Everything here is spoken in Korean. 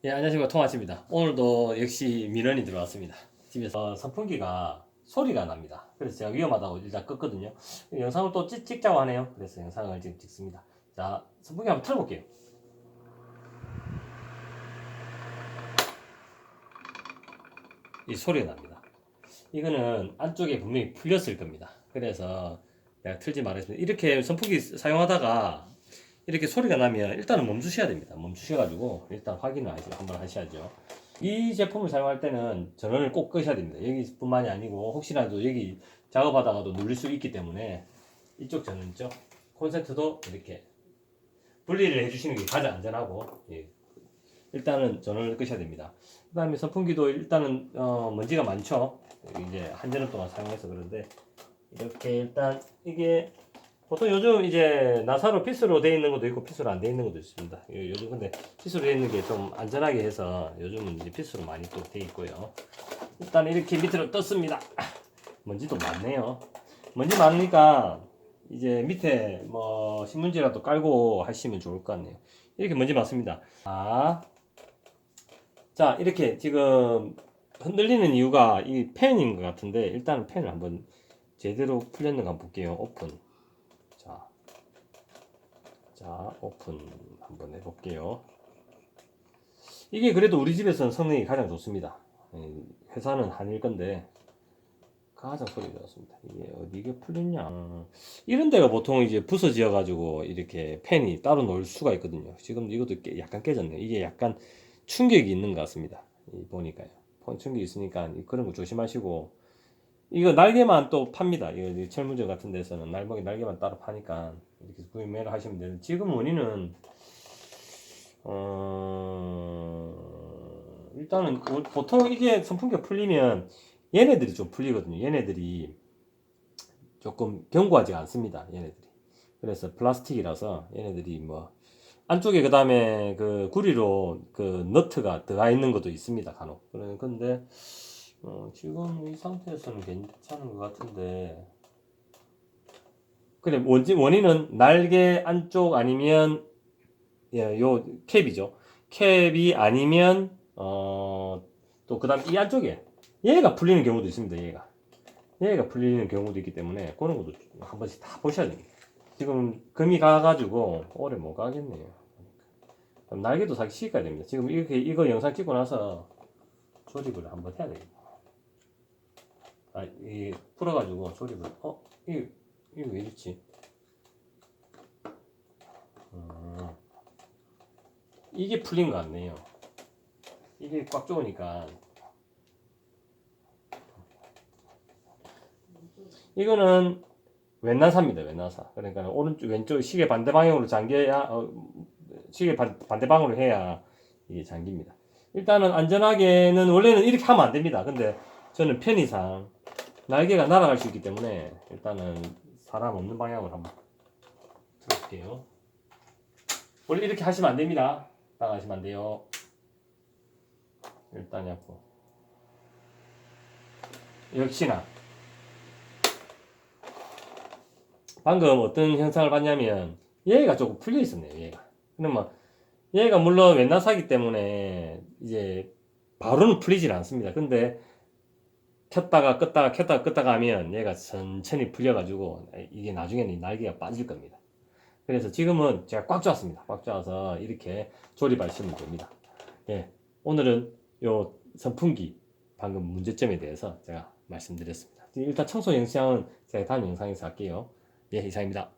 예, 안녕하십니까. 통화치입니다. 오늘도 역시 민원이 들어왔습니다. 집에서 선풍기가 소리가 납니다. 그래서 제가 위험하다고 일단 껐거든요. 영상을 또 찍자고 하네요. 그래서 영상을 지금 찍습니다. 자, 선풍기 한번 틀어볼게요. 이 소리가 납니다. 이거는 안쪽에 분명히 풀렸을 겁니다. 그래서 내가 틀지 말았습니다. 이렇게 선풍기 사용하다가 이렇게 소리가 나면 일단은 멈추셔야 됩니다. 멈추셔가지고 일단 확인을 한번 하셔야죠. 이 제품을 사용할 때는 전원을 꼭 끄셔야 됩니다. 여기뿐만이 아니고 혹시라도 여기 작업하다가도 눌릴 수 있기 때문에 이쪽 전원 있죠? 콘센트도 이렇게 분리를 해주시는 게 가장 안전하고, 예. 일단은 전원을 끄셔야 됩니다. 그 다음에 선풍기도 일단은 먼지가 많죠. 이제 한전원 동안 사용해서 그런데 이렇게 일단 이게 보통 요즘 이제 나사로 피스로 되어 있는 것도 있고 피스로 안 되어 있는 것도 있습니다. 요즘 근데 피스로 되어 있는 게 좀 안전하게 해서 요즘은 이제 피스로 많이 또 되어 있고요. 일단 이렇게 밑으로 떴습니다. 먼지도 많네요. 먼지 많으니까 이제 밑에 뭐 신문지라도 깔고 하시면 좋을 것 같네요. 이렇게 먼지 많습니다. 자, 이렇게 지금 흔들리는 이유가 이 팬인 것 같은데 일단 팬을 한번 제대로 풀렸는가 한번 볼게요. 오픈. 자, 오픈 한번 해볼게요. 이게 그래도 우리 집에서는 성능이 가장 좋습니다. 회사는 한일 건데 가장 소리가 좋습니다. 이게 어디가 풀렸냐? 이런 데가 보통 이제 부서져 가지고 이렇게 팬이 따로 놓을 수가 있거든요. 지금 이것도 약간 깨졌네요. 이게 약간 충격이 있는 것 같습니다. 보니까요. 충격이 있으니까 그런 거 조심하시고, 이거 날개만 또 팝니다. 이거 철물점 같은 데서는 날개만 따로 파니까 이렇게 구매를 하시면 되는데, 지금 원인은 일단은 보통 이게 선풍기가 풀리면 얘네들이 좀 풀리거든요. 얘네들이 조금 견고하지 않습니다. 얘네들이. 그래서 플라스틱이라서 얘네들이 뭐 안쪽에 그 다음에 그 구리로 그 너트가 들어가 있는 것도 있습니다. 간혹. 근데 지금 이 상태에서는 괜찮은 것 같은데, 그래 원인은 날개 안쪽 아니면 요 캡이죠. 캡이 아니면 또 그다음 이 안쪽에 얘가 풀리는 경우도 있습니다. 얘가 풀리는 경우도 있기 때문에 그런 것도 한 번씩 다 보셔야 됩니다. 지금 금이 가가지고 오래 못 가겠네요. 날개도 사기 시켜야 됩니다. 지금 이렇게 이거 영상 찍고 나서 조립을 한번 해야 되겠다. 이 풀어가지고 조립을 이게 왜 이렇지? 이게 풀린 것 같네요. 이게 꽉 좋으니까. 이거는 왼나사입니다. 왼나사. 그러니까 오른쪽 왼쪽 시계 반대 방향으로 잠겨야 시계 반대 방향으로 해야 이게 잠깁니다. 일단은 안전하게는 원래는 이렇게 하면 안 됩니다. 근데 저는 편의상 날개가 날아갈 수 있기 때문에 일단은 사람 없는 방향으로 한번 들어볼게요. 원래 이렇게 하시면 안 됩니다. 나가시면 안 돼요. 일단 yap고 역시나 방금 어떤 현상을 봤냐면 얘가 조금 풀려 있었네요. 얘가. 근데 뭐 얘가 물론 왼나사기 때문에 이제 바로는 풀리질 않습니다. 근데 켰다가 껐다가 켰다가 껐다가 하면 얘가 천천히 풀려가지고 이게 나중에는 날개가 빠질 겁니다. 그래서 지금은 제가 꽉 조았습니다. 꽉 조아서 이렇게 조립하시면 됩니다. 예, 오늘은 요 선풍기 방금 문제점에 대해서 제가 말씀드렸습니다. 일단 청소 영상은 제가 다음 영상에서 할게요. 예, 이상입니다.